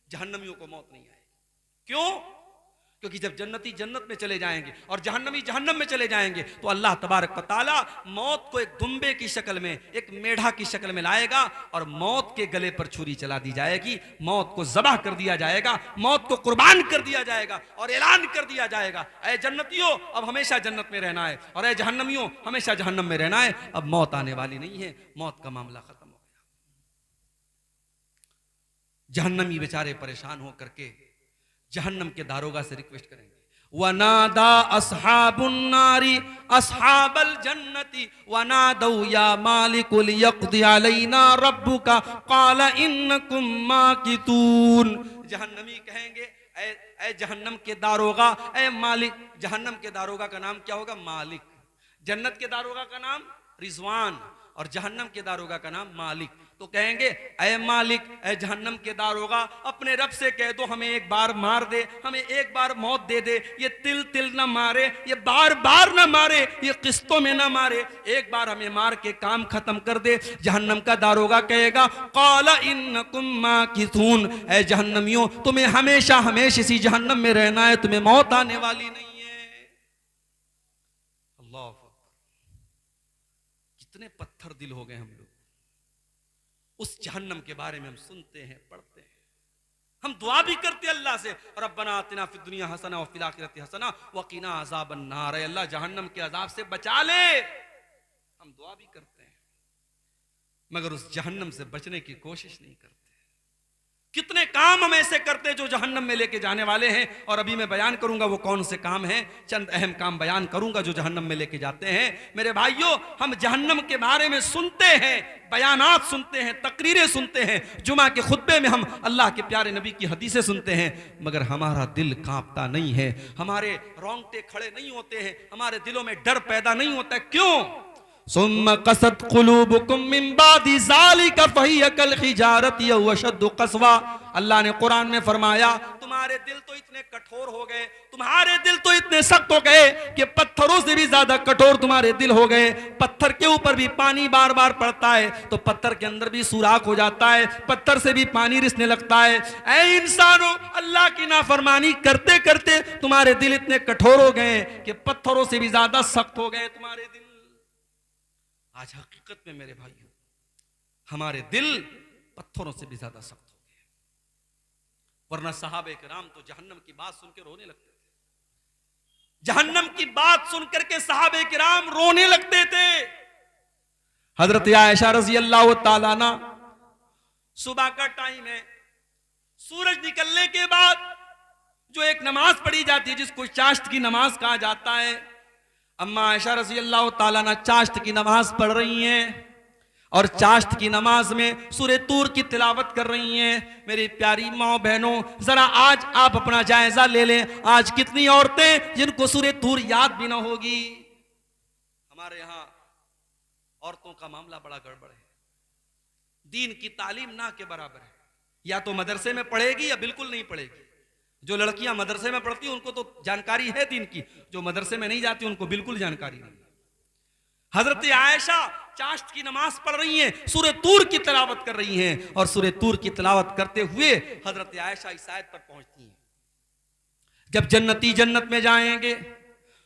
जहन्नमियों को मौत नहीं आएगी। क्यों? क्योंकि जब जन्नती जन्नत में चले जाएंगे और जहन्नमी जहन्नम में चले जाएंगे तो अल्लाह तबारक व तआला मौत को एक दुम्बे की शक्ल में, एक मेढा की शक्ल में लाएगा और मौत के गले पर छुरी चला दी जाएगी, मौत को ज़बह कर दिया जाएगा, मौत को कुर्बान कर दिया जाएगा और ऐलान कर दिया जाएगा, ऐ जन्नतियों अब हमेशा जन्नत में रहना है और ऐ जहन्नमियों हमेशा जहन्नम में रहना है, अब मौत आने वाली नहीं है, मौत का मामला खत्म हो गया। जहन्नमी बेचारे परेशान होकर के जहन्नम के दारोगा से रिक्वेस्ट करेंगे, वनादा अस्हाबुन नारी अस्हाबल जन्नती वनादौ या मालिकुल यक़्दी अलैना रब्बुका क़ाल इन्नकुम माकितून। जहन्नमी कहेंगे, ऐ जहन्नम के दारोगा, ऐ मालिक। जहन्नम के दारोगा का नाम क्या होगा? मालिक। जन्नत के दारोगा का नाम रिजवान और जहन्नम के दारोगा का नाम मालिक। तो कहेंगे, ऐ मालिक, ऐ जहन्नम के दारोगा, अपने रब से कह दो हमें एक बार मार दे, हमें एक बार मौत दे दे, ये तिल तिल न मारे, ये बार बार न मारे, ये किस्तों में न मारे, एक बार हमें मार के काम खत्म कर दे। जहन्नम का दारोगा कहेगा, क़ाल इन्नकुम माकिथून, ऐ जहन्नमियों तुम्हें हमेशा हमेशा इसी जहन्नम में रहना है, तुम्हें मौत आने वाली नहीं है। अल्लाह, कितने पत्थर दिल हो गए हम लोग। उस जहन्नम के बारे में हम सुनते हैं, पढ़ते हैं, हम दुआ भी करते हैं अल्लाह से, रब्बना आतिना फिद दुनिया हसना व फिल आखिरति हसना व क़िना अज़ाबन नार, अल्लाह जहन्नम के अजाब से बचा ले। हम दुआ भी करते हैं मगर उस जहन्नम से बचने की कोशिश नहीं करते। कितने काम हम ऐसे करते हैं जो जहन्नम में लेके जाने वाले हैं, और अभी मैं बयान करूंगा वो कौन से काम हैं, चंद अहम काम बयान करूंगा जो जहन्नम में लेके जाते हैं। मेरे भाइयों, हम जहन्नम के बारे में सुनते हैं, बयानात सुनते हैं, तकरीरें सुनते हैं, जुमा के खुतबे में हम अल्लाह के प्यारे नबी की हदीसें सुनते हैं, मगर हमारा दिल कांपता नहीं है, हमारे रोंगटे खड़े नहीं होते हैं, हमारे दिलों में डर पैदा नहीं होता है। क्यों? सुम्मा कसत कुलूबुकुम मिन बादि ज़ालिका फहिय कल हिजारति अव अशद्दु क़स्वा। अल्लाह ने कुरान में फरमाया, तुम्हारे दिल तो इतने कठोर हो गए, तुम्हारे दिल तो इतने सख्त हो गए कि पत्थरों से भी ज्यादा कठोर तुम्हारे दिल हो गए। पत्थर के ऊपर भी पानी बार बार पड़ता है तो पत्थर के अंदर भी सुराख हो जाता है, पत्थर से भी पानी रिसने लगता है। ऐ इंसानों, अल्लाह की नाफरमानी करते करते तुम्हारे दिल इतने कठोर हो गए कि पत्थरों से भी ज्यादा सख्त हो गए तुम्हारे दिल। आज हकीकत में मेरे भाइयों, हमारे दिल पत्थरों से भी ज्यादा सख्त हो गए, वरना सहाबे किराम तो जहन्नम की बात सुनकर रोने लगते थे। जहन्नम की बात सुनकर के सहाबे किराम रोने लगते थे। हजरत आयशा रजी अल्लाह ताला अन्हा, सुबह का टाइम है, सूरज निकलने के बाद जो एक नमाज पढ़ी जाती है जिसको चाश्त की नमाज कहा जाता है, अम्मा आयशा रज़ी अल्लाह ताला अन्हा चाश्त की नमाज पढ़ रही हैं और चाश्त की नमाज में सूरे तूर की तिलावत कर रही हैं। मेरी प्यारी माँ बहनों, जरा आज आप अपना जायजा ले लें, आज कितनी औरतें जिनको सूरे तूर याद भी ना होगी। हमारे यहाँ औरतों का मामला बड़ा गड़बड़ है, दीन की तालीम ना के बराबर है, या तो मदरसे में पढ़ेगी या बिल्कुल नहीं पढ़ेगी। जो लड़कियां मदरसे में पढ़ती हैं उनको तो जानकारी है दीन की, जो मदरसे में नहीं जाती उनको बिल्कुल जानकारी नहीं। हजरत आयशा चाश्त की नमाज पढ़ रही हैं, सूरे तूर की तिलावत कर रही हैं, और सूरे तूर की तिलावत करते हुए हजरत आयशा इस आयत पर पहुंचती हैं, जब जन्नती जन्नत में जाएंगे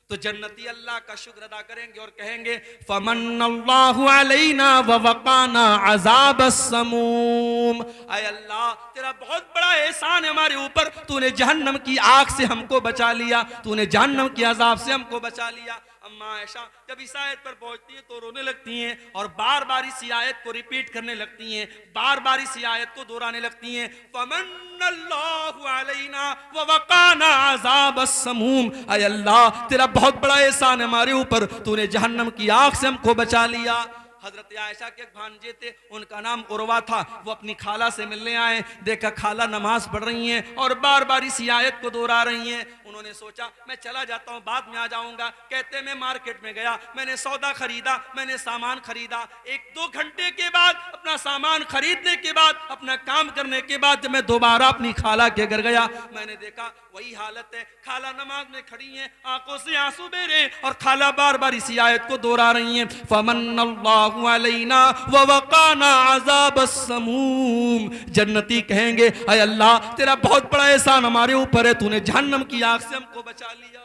तो जन्नती अल्लाह का शुक्र अदा करेंगे और कहेंगे, फमन्नल्लाहु अलैना व वक़ाना अज़ाबस समूम। ऐ अल्लाह, तेरा बहुत बड़ा एहसान है हमारे ऊपर, तूने जहन्नम की आग से हमको बचा लिया, तूने जहन्नम के अजाब से हमको बचा लिया। अम्मा आयशा जब इस आयत पर पहुंचती है तो रोने लगती हैं और बार बार इस आयत को रिपीट करने लगती हैं, बार बार इस आयत को दोहराने लगती हैं, फमन्नल्लाहु अलैना व वक़ाना अज़ाबस समूम। ऐ अल्लाह, तेरा बहुत बड़ा एहसान है हमारे ऊपर, तूने जहन्नम की आग से हमको बचा लिया। हजरत आयशा के एक भांजे थे, उनका नाम उर्वा था, वो अपनी खाला से मिलने आए, देखा खाला नमाज पढ़ रही हैं और बार बार इस आयत को दोहरा रही हैं। उन्होंने सोचा मैं चला जाता हूँ, बाद में आ जाऊंगा। कहते मैं मार्केट में गया, मैंने सौदा खरीदा, मैंने सामान खरीदा। एक दो घंटे के बाद, अपना सामान खरीदने के बाद, अपना काम करने के बाद जब मैं दोबारा अपनी खाला के घर गया, मैंने देखा वही हालत है, खाला नमाज में खड़ी हैं, आंखों से आंसू बह रहे हैं और खाला बार बार इसी आयत को दोहरा रही हैं, फमन्नल्लाहु अलैना व वक़ाना अज़ाबस समूम। जन्नती कहेंगे, ऐ अल्लाह, तेरा बहुत बड़ा एहसान हमारे ऊपर है, तूने जहन्नम की आग से हमको बचा लिया।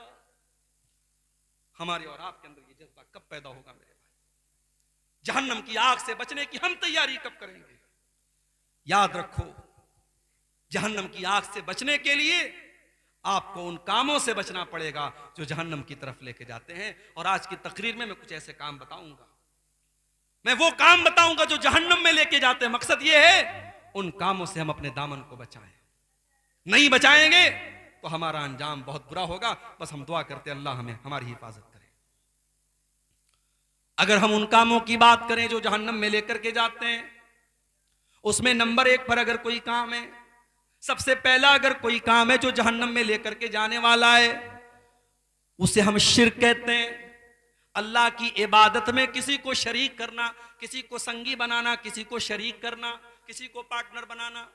हमारे और आपके अंदर ये जज्बा कब पैदा होगा मेरे भाई? जहन्नम की आग से बचने की हम तैयारी कब करेंगे? याद रखो, जहन्नम की आग से बचने के लिए आपको उन कामों से बचना पड़ेगा जो जहन्नम की तरफ लेके जाते हैं। और आज की तकरीर में मैं कुछ ऐसे काम बताऊंगा, मैं वो काम बताऊंगा जो जहन्नम में लेके जाते हैं। मकसद ये है उन कामों से हम अपने दामन को बचाएं। नहीं बचाएंगे तो हमारा अंजाम बहुत बुरा होगा। बस हम दुआ करते हैं अल्लाह हमें हमारी हिफाजत करे। अगर हम उन कामों की बात करें जो जहन्नम में लेकर के जाते हैं, उसमें नंबर 1 पर अगर कोई काम है, सबसे पहला अगर कोई काम है जो जहन्नम में लेकर के जाने वाला है, उसे हम शिर्क कहते हैं। अल्लाह की इबादत में किसी को शरीक करना, किसी को संगी बनाना, किसी को शरीक करना, किसी को पार्टनर बनाना।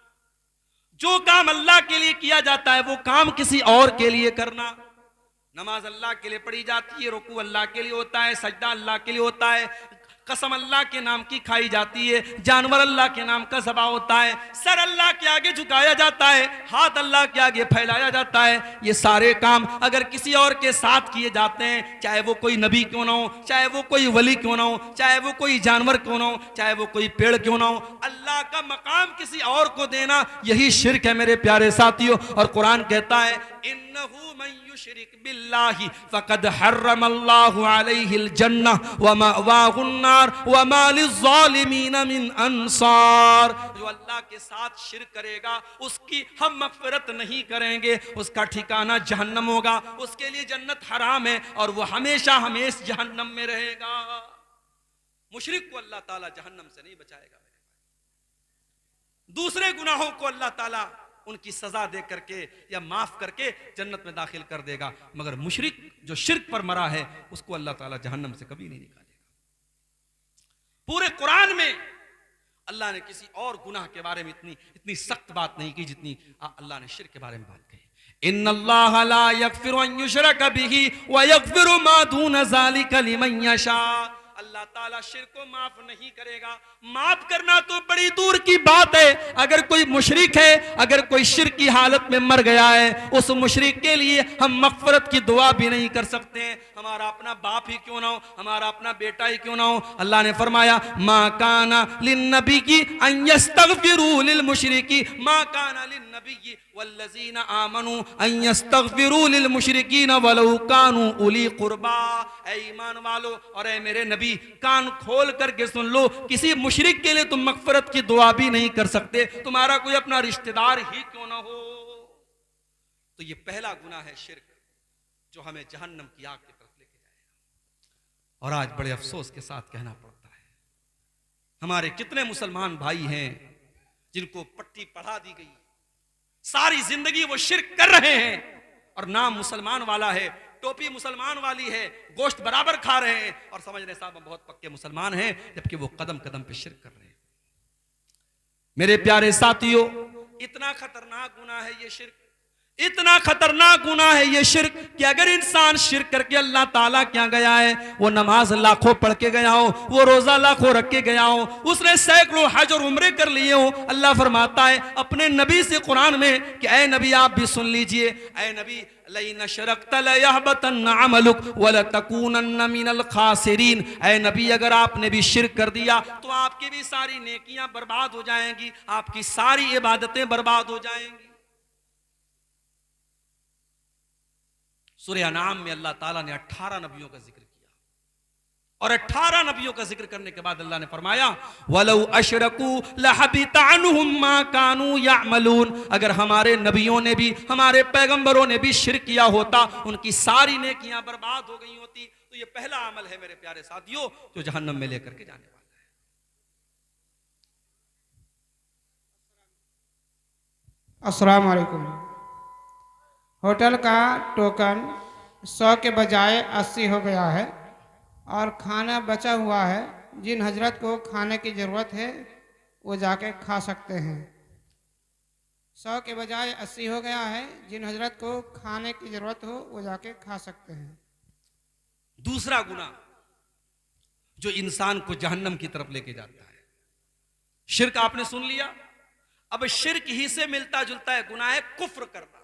जो काम अल्लाह के लिए किया जाता है वो काम किसी और के लिए करना। नमाज अल्लाह के लिए पढ़ी जाती है, रुकू अल्लाह के लिए होता है, सजदा अल्लाह के लिए होता है, कसम अल्लाह के नाम की खाई जाती है, जानवर अल्लाह के नाम का ज़बा होता है, सर अल्लाह के आगे झुकाया जाता है, हाथ अल्लाह के आगे फैलाया जाता है। ये सारे काम अगर किसी और के साथ किए जाते हैं, चाहे वो कोई नबी क्यों ना हो, चाहे वो कोई वली क्यों ना हो, चाहे वो कोई जानवर क्यों ना हो, चाहे वो कोई पेड़ क्यों ना हो, अल्लाह का मकाम किसी और को देना, यही शिर्क है मेरे प्यारे साथियों। और कुरान कहता है इन्नहु मन युशरिक बिल्लाहि फकद हर्रमल्लाहु अलैहिल जन्नह व मअवाहुन नार व मा लिज़्ज़ालिमीन मिन अंसार। जो अल्लाह के साथ शिर्क करेगा उसकी हम मग़फ़िरत नहीं करेंगे, उसका ठिकाना जहन्नम होगा, उसके लिए जन्नत हराम है और वो हमेशा हमेशा जहन्नम में रहेगा। मुशरिक को अल्लाह ताला जहन्नम से नहीं बचाएगा। दूसरे गुनाहों को अल्लाह ताला उनकी सजा दे करके या माफ करके जन्नत में दाखिल कर देगा, मगर मुशरिक जो शिर्क पर मरा है उसको अल्लाह ताला जहन्नम से कभी नहीं निकालेगा। पूरे कुरान में अल्लाह ने किसी और गुनाह के बारे में इतनी सख्त बात नहीं की जितनी अल्लाह ने शिर्क के बारे में बात कही। इन्नल्लाह ला यग़फ़िरु अन युशरक बिही व यग़फ़िरु मा दून ज़ालिका लिमन यशा। अल्लाह ताला शिर्क को माफ नहीं करेगा। माफ करना तो बड़ी दूर की बात है, अगर कोई मुशरिक है, अगर कोई शिर्क की हालत में मर गया है, उस मुशरिक के लिए हम मग़फ़िरत की दुआ भी नहीं कर सकते हैं। हमारा अपना बाप ही क्यों ना हो, हमारा अपना बेटा ही क्यों ना हो। अल्लाह ने फरमाया मा काना लिन्नबी अन यस्तग़फ़िरू लिल मुशरिकी मा काना लिन्नबी वल्लज़ीना आमनू अन यस्तग़फ़िरू लिल मुशरिकीन वलौ कानू उली क़ुरबा। ऐ ईमान वालो और ऐ मेरे नबी, कान खोल करके सुन लो, किसी मुशरिक के लिए तुम मग़फ़िरत की दुआ भी नहीं कर सकते, तुम्हारा कोई अपना रिश्तेदार ही क्यों ना हो। तो ये पहला गुनाह है शिर्क, जो हमें जहन्नम की आग की तरफ लेके जाएगा। और आज बड़े अफसोस के साथ कहना पड़ता है, हमारे कितने मुसलमान भाई हैं जिनको पट्टी पढ़ा दी गई, सारी जिंदगी वो शिर्क कर रहे हैं और नाम मुसलमान वाला है, टोपी मुसलमान वाली है, गोश्त बराबर खा रहे हैं और समझ रहे साहब हम बहुत पक्के मुसलमान हैं, जबकि वो कदम कदम पे शिर्क कर रहे हैं। मेरे प्यारे साथियों, इतना खतरनाक गुनाह है ये शिर्क, इतना खतरनाक गुनाह है ये शिर्क कि अगर इंसान शिर्क करके अल्लाह ताला क्या गया है, वो नमाज लाखों पढ़ के गया हो, वो रोजा लाखों रख के गया हो, उसने सैकड़ों हज और उम्रे कर लिए हो, अल्लाह फरमाता है अपने नबी से कुरान में कि ऐ नबी आप भी सुन लीजिए, ऐ नबी लइन अशरकत लयहबतन अमलुक वलतकूनन मिनल खासिरीन। ऐ नबी अगर आपने भी शिर्क कर दिया तो आपकी भी सारी नेकियां बर्बाद हो जाएंगी, आपकी सारी इबादतें बर्बाद हो जाएंगी। सूरह अनाम में अल्लाह ताला ने 18 नबियों का जिक्र किया और 18 नबियों का जिक्र करने के बाद अल्लाह ने फरमाया वलौ अशरकू लहबित अन्हुम मा कानू यअमलून। अगर हमारे नबियों ने भी, हमारे पैगंबरों ने भी शिर्क किया होता, उनकी सारी नेकियां बर्बाद हो गई होती। तो ये पहला अमल है मेरे प्यारे साथियों जो जहन्नम में लेकर के जाने वाला है। अस्सलाम वालेकुम। होटल का टोकन 100 के बजाय 80 हो गया है और खाना बचा हुआ है। जिन हजरत को खाने की ज़रूरत है वो जाके खा सकते हैं। 100 के बजाय 80 हो गया है, जिन हजरत को खाने की ज़रूरत हो वो जाके खा सकते हैं। दूसरा गुनाह जो इंसान को जहन्नम की तरफ लेके जाता है, शिर्क आपने सुन लिया। अब शिर्क ही से मिलता जुलता है गुनाह है कुफ्र करना।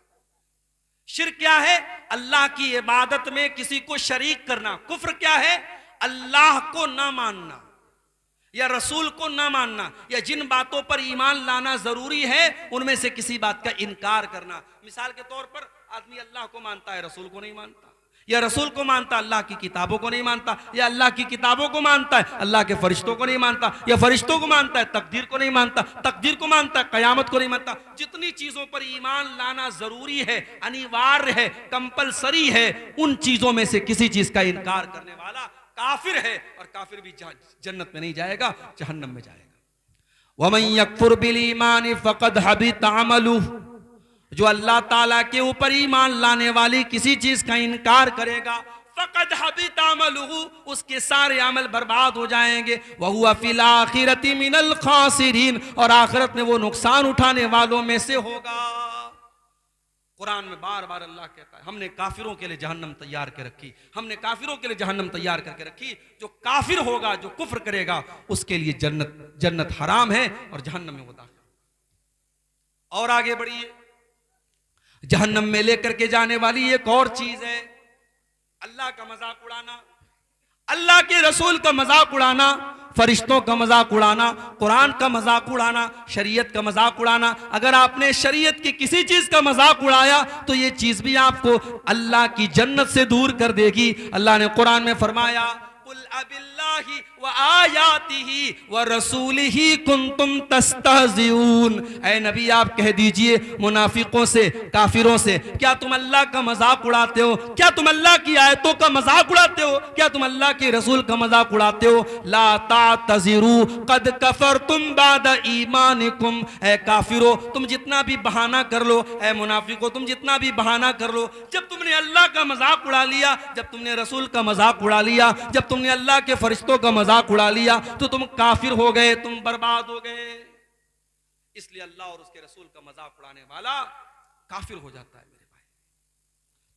शिर्क क्या है? अल्लाह की इबादत में किसी को शरीक करना। कुफ्र क्या है? अल्लाह को ना मानना या रसूल को ना मानना, या जिन बातों पर ईमान लाना जरूरी है उनमें से किसी बात का इनकार करना। मिसाल के तौर पर आदमी अल्लाह को मानता है, रसूल को नहीं मानता, या रसूल को मानता अल्लाह की किताबों को नहीं मानता, या अल्लाह की किताबों को मानता है अल्लाह के फरिश्तों को नहीं मानता, या फरिश्तों को मानता है तकदीर को नहीं मानता, तकदीर को मानता है कयामत को नहीं मानता। जितनी चीजों पर ईमान लाना जरूरी है, अनिवार्य है, कंपलसरी है, उन चीजों में से किसी चीज का इनकार करने वाला काफिर है, और काफिर भी जन्नत में नहीं जाएगा, जहन्नम में जाएगा। वमन यकफुर बिल ईमान फकद हबित अमलुहु, जो अल्लाह ताला के ऊपर ईमान लाने वाली किसी चीज का इनकार करेगा, फकद हबित अमलुहु, उसके सारे अमल बर्बाद हो जाएंगे। वहुवा फिल आखिरति मिनल खासिरीन, और आखिरत में वो नुकसान उठाने वालों में से होगा। कुरान में बार बार अल्लाह कहता है हमने काफिरों के लिए जहन्नम तैयार कर रखी, हमने काफिरों के लिए जहन्नम तैयार करके रखी। जो काफिर होगा, जो कुफ्र करेगा, उसके लिए जन्नत हराम है और जहन्नम में वो दाखिल। और आगे बढ़िए, जहन्नम में लेकर के जाने वाली एक और चीज है अल्लाह का मजाक उड़ाना, अल्लाह के रसूल का मजाक उड़ाना, फरिश्तों का मजाक उड़ाना, कुरान का मजाक उड़ाना, शरीयत का मजाक उड़ाना। अगर आपने शरीयत की किसी चीज का मजाक उड़ाया तो ये चीज भी आपको अल्लाह की जन्नत से दूर कर देगी। अल्लाह ने कुरान में फरमाया, कुल अबिल्लाहि व आयातिही व रसूलिही कुंतुम तस्तहज़िऊन। ऐ नबी आप कह दीजिए मुनाफिकों से, काफिरों से, क्या तुम अल्लाह का मजाक उड़ाते हो? क्या तुम अल्लाह की आयतों का मजाक उड़ाते हो? क्या तुम अल्लाह के रसूल का मजाक उड़ाते हो? ला तातज़िरू कद कफरतुम बाद ईमानिकुम। ऐ काफिरो, तुम जितना भी बहाना कर लो, ऐ मुनाफिको तुम जितना भी बहाना कर लो, जब तुमने अल्लाह का मजाक उड़ा लिया, जब तुमने रसूल का मजाक उड़ा लिया, जब तुमने अल्लाह के फरिश्तों का मजाक उड़ा लिया, तो तुम काफिर हो गए, तुम बर्बाद हो गए। इसलिए अल्लाह और उसके रसूल का मजाक उड़ाने वाला काफिर हो जाता है मेरे भाई।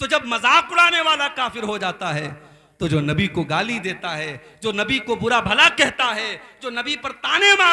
तो जब मजाक उड़ाने वाला काफिर हो जाता है, तो जो नबी को गाली देता है, जो नबी को बुरा भला कहता है, जो नबी पर ताने मारता